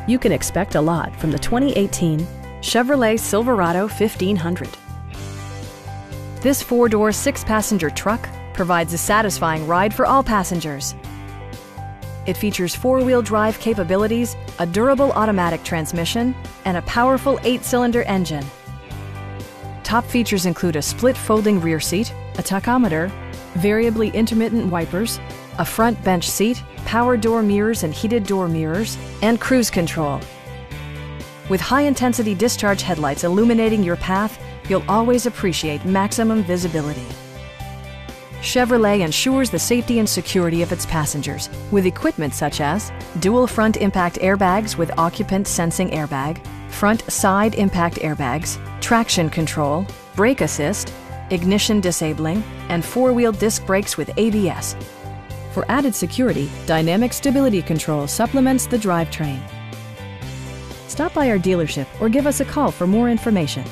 You can expect a lot from the 2018 Chevrolet Silverado 1500. This four-door, six-passenger truck provides a satisfying ride for all passengers. It features four-wheel drive capabilities, a durable automatic transmission, and a powerful 8-cylinder engine. Top features include a split folding rear seat, a tachometer, variably intermittent wipers, a front bench seat, power door mirrors and heated door mirrors, and cruise control. With high-intensity discharge headlights illuminating your path, you'll always appreciate maximum visibility. Chevrolet ensures the safety and security of its passengers with equipment such as dual front impact airbags with occupant sensing airbag, front side impact airbags, traction control, brake assist, ignition disabling, and four-wheel disc brakes with ABS. For added security, dynamic stability control supplements the drivetrain. Stop by our dealership or give us a call for more information.